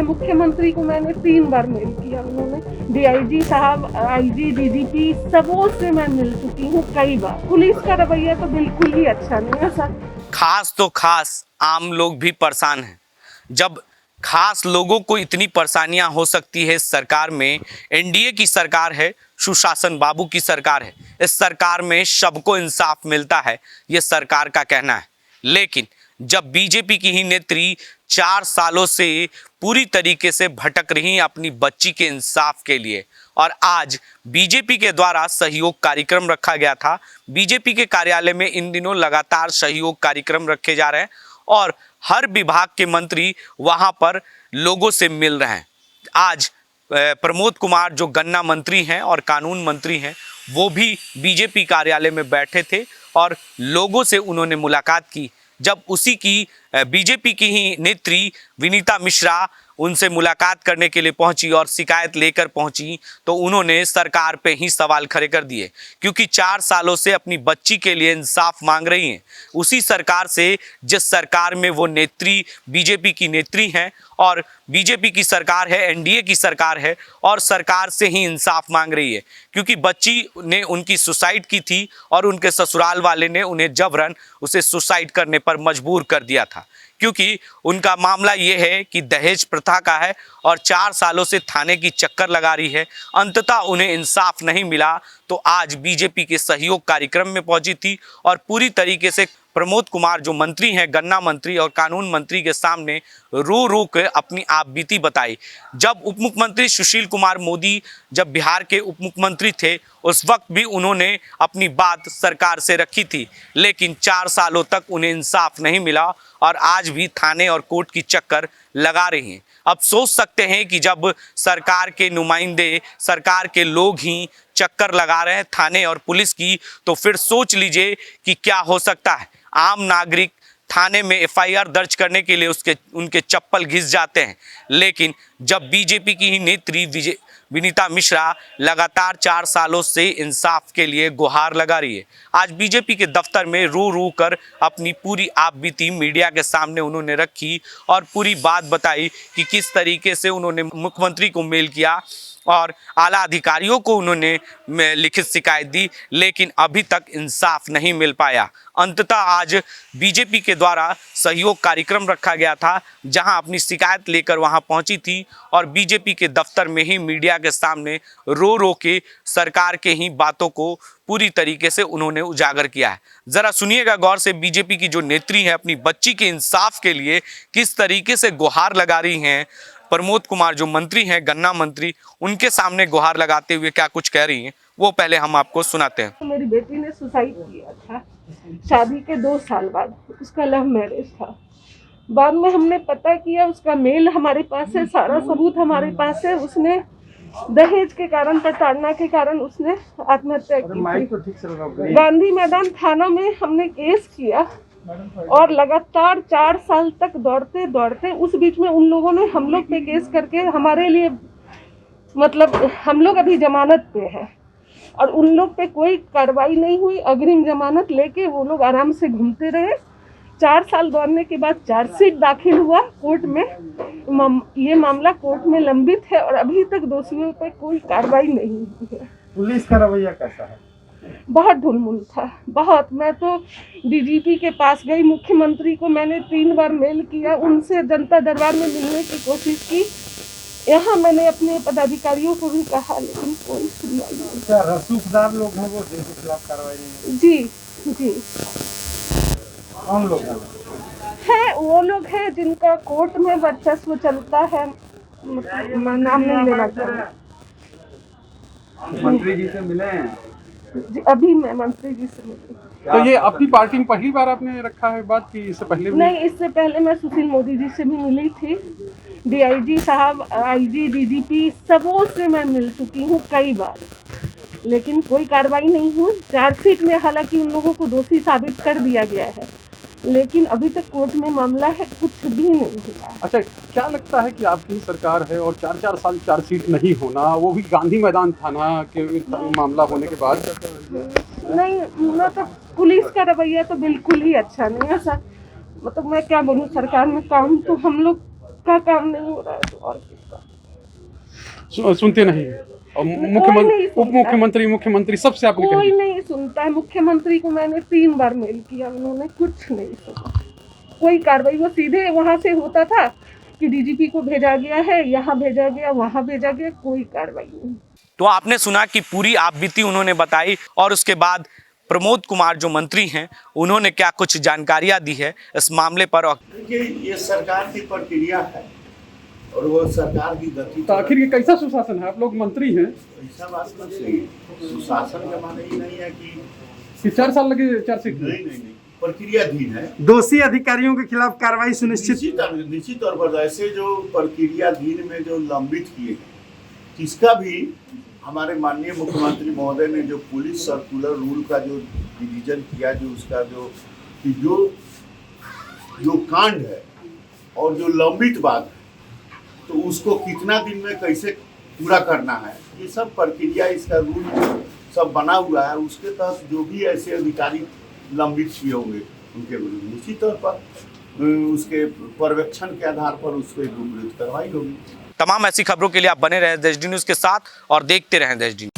है। मुख्यमंत्री को मैंने 3 बार मेल किया, उन्होंने डीआईजी साहब, आईजी, डीजीपी सबों से मैं मिल चुकी हूँ कई बार। पुलिस का रवैया तो बिल्कुल ही अच्छा नहीं है सर। खास तो खास आम लोग भी परेशान हैं। जब खास लोगों को इतनी परेशानियां हो सकती है इस सरकार में, एनडीए की सरकार है, सुशासन बाबू की सरकार है, इस सरकार में सबको इंसाफ मिलता है, ये सरकार का कहना है। लेकिन जब बीजेपी की ही नेत्री 4 सालों से पूरी तरीके से भटक रही अपनी बच्ची के इंसाफ के लिए, और आज बीजेपी के द्वारा सहयोग कार्यक्रम रखा गया था। बीजेपी के कार्यालय में इन दिनों लगातार सहयोग कार्यक्रम रखे जा रहे हैं और हर विभाग के मंत्री वहां पर लोगों से मिल रहे हैं। आज प्रमोद कुमार जो गन्ना मंत्री हैं और कानून मंत्री हैं, वो भी बीजेपी कार्यालय में बैठे थे और लोगों से उन्होंने मुलाकात की। जब उसी की बीजेपी की ही नेत्री विनीता मिश्रा उनसे मुलाकात करने के लिए पहुंची और शिकायत लेकर पहुंची, तो उन्होंने सरकार पे ही सवाल खड़े कर दिए, क्योंकि 4 सालों से अपनी बच्ची के लिए इंसाफ मांग रही हैं, उसी सरकार से जिस सरकार में वो नेत्री बीजेपी की नेत्री हैं, और बीजेपी की सरकार है, एनडीए की सरकार है, और सरकार से ही इंसाफ मांग रही है। क्योंकि बच्ची ने उनकी सुसाइड की थी और उनके ससुराल वाले ने उन्हें जबरन उसे सुसाइड करने पर मजबूर कर दिया था, क्योंकि उनका मामला ये है कि दहेज प्रथा का है और 4 सालों से थाने की चक्कर लगा रही है। अंततः उन्हें इंसाफ नहीं मिला तो आज बीजेपी के सहयोग कार्यक्रम में पहुंची थी और पूरी तरीके से प्रमोद कुमार जो मंत्री हैं, गन्ना मंत्री और कानून मंत्री के सामने रो रो के अपनी आप बीती बताई। जब उप मुख्यमंत्री सुशील कुमार मोदी जब बिहार के उप मुख्यमंत्री थे, उस वक्त भी उन्होंने अपनी बात सरकार से रखी थी, लेकिन 4 सालों तक उन्हें इंसाफ नहीं मिला और आज भी थाने और कोर्ट की चक्कर लगा रही हैं। अब सोच सकते हैं कि जब सरकार के नुमाइंदे, सरकार के लोग ही चक्कर लगा रहे हैं थाने और पुलिस की, तो फिर सोच लीजिए कि क्या हो सकता है। आम नागरिक थाने में एफआईआर दर्ज करने के लिए उनके चप्पल घिस जाते हैं, लेकिन जब बीजेपी की ही नेत्री विनीता मिश्रा लगातार 4 सालों से इंसाफ के लिए गुहार लगा रही है। आज बीजेपी के दफ्तर में रो रो कर अपनी पूरी आप बीती मीडिया के सामने उन्होंने रखी और पूरी बात बताई कि किस तरीके से उन्होंने मुख्यमंत्री को मेल किया और आला अधिकारियों को उन्होंने लिखित शिकायत दी, लेकिन अभी तक इंसाफ नहीं मिल पाया। अंततः आज बीजेपी के द्वारा सहयोग कार्यक्रम रखा गया था, जहां अपनी शिकायत लेकर वहां पहुंची थी और बीजेपी के दफ्तर में ही मीडिया के सामने रो रो के सरकार के ही बातों को पूरी तरीके से उन्होंने उजागर किया है। जरा सुनिएगा गौर से, बीजेपी की जो नेत्री है अपनी बच्ची के इंसाफ के लिए किस तरीके से गुहार लगा रही हैं। प्रमोद कुमार जो मंत्री हैं, गन्ना मंत्री, उनके सामने गुहार लगाते हुए क्या कुछ कह रही हैं, वो पहले हम आपको सुनाते हैं। मेरी बेटी ने सुसाइड किया था शादी के 2 साल बाद, उसका लव मैरिज था। बाद में हमने पता किया, उसका मेल हमारे पास है, सारा सबूत हमारे पास है। उसने दहेज के कारण, प्रताड़ना के कारण उसने आत्महत्या की। गांधी मैदान थाना में हमने केस किया और लगातार 4 साल तक दौड़ते दौड़ते, उस बीच में उन लोगों ने हम लोग पे केस करके हमारे लिए, मतलब हम लोग अभी जमानत पे हैं और उन लोग पे कोई कार्रवाई नहीं हुई। अग्रिम जमानत लेके वो लोग आराम से घूमते रहे। 4 साल दौड़ने के बाद चार्जशीट दाखिल हुआ कोर्ट में। ये मामला कोर्ट में लंबित है और अभी तक दोषियों पे कोई कार्रवाई नहीं हुई है। पुलिस का रवैया कैसा है? बहुत ढुलमुल था, बहुत। मैं तो डीजीपी के पास गई, मुख्यमंत्री को मैंने 3 बार मेल किया, उनसे जनता दरबार में मिलने की कोशिश की। यहाँ मैंने अपने पदाधिकारियों को भी कहा, लेकिन कोई सुनवाई नहीं। क्या रसूखदार लोग हैं वो जिनके खिलाफ कार्रवाई नहीं? जी जी। कौन लोग है वो लोग हैं जिनका कोर्ट में वर्चस्व चलता है, मतलब नाम नहीं लेना चाहिए। मंत्री जी से मिले हैं? अभी मैं मंत्री जी से मिली। तो ये अपनी पार्टी में पहली बार आपने रखा है बात की इससे पहले भी? नहीं, इससे पहले मैं सुशील मोदी जी से भी मिली थी। डीआईजी साहब, आईजी, डीजीपी सबों से मैं मिल चुकी हूँ कई बार, लेकिन कोई कार्रवाई नहीं हुई। चार्जशीट में हालांकि उन लोगों को दोषी साबित कर दिया गया है, लेकिन अभी तक कोर्ट में मामला है, कुछ भी नहीं हुआ। अच्छा, क्या लगता है कि आपकी सरकार है और 4-4 साल चार्जशीट नहीं होना, वो भी गांधी मैदान थाना के मामला होने के बाद? नहीं, मतलब पुलिस का रवैया तो बिल्कुल ही अच्छा नहीं है सर। मतलब मैं क्या बोलूँ, सरकार में काम तो हम लोग उसका काम नहीं हो रहा है तो और किसका? सुनते नहीं और मुख्यमंत्री उप मुख्यमंत्री सबसे आपने कह कोई दिया। नहीं सुनता है। मुख्यमंत्री को मैंने 3 बार मेल किया, उन्होंने कुछ नहीं सुना, कोई कार्रवाई। वो सीधे वहां से होता था कि डीजीपी को भेजा गया है, यहाँ भेजा गया, वहां भेजा गया, कोई कार्रवाई नहीं। तो आपने सुना कि पूरी आप बीती उन्होंने बताई और उसके बाद प्रमोद कुमार जो मंत्री हैं उन्होंने क्या कुछ जानकारियां दी है इस मामले पर। देखिए, ये सरकार की प्रक्रिया है और वो सरकार की गति। तो आखिर ये कैसा सुशासन है? आप लोग मंत्री हैं, ऐसा बात नहीं सही है। सुशासन का माने ही नहीं है कि 4 साल लगे चार्जशीट में। नहीं, प्रक्रियाधीन है। दोषी अधिकारियों के खिलाफ कार्रवाई सुनिश्चित। निश्चित तौर पर ऐसे जो प्रक्रियाधीन में जो लंबित किए किसका भी हमारे माननीय मुख्यमंत्री महोदय ने जो पुलिस सर्कुलर रूल का जो रिवीजन किया, जो उसका जो कांड है और जो लंबित बात है, तो उसको कितना दिन में कैसे पूरा करना है, ये सब प्रक्रिया, इसका रूल सब बना हुआ है। उसके तहत जो भी ऐसे अधिकारी लंबित किए होंगे उनके विरुद्ध निश्चित तौर पर उसके पर्यवेक्षण के आधार पर उस पर कार्रवाई होगी। तमाम ऐसी खबरों के लिए आप बने रहें देश डी न्यूज़ के साथ और देखते रहें देश डी।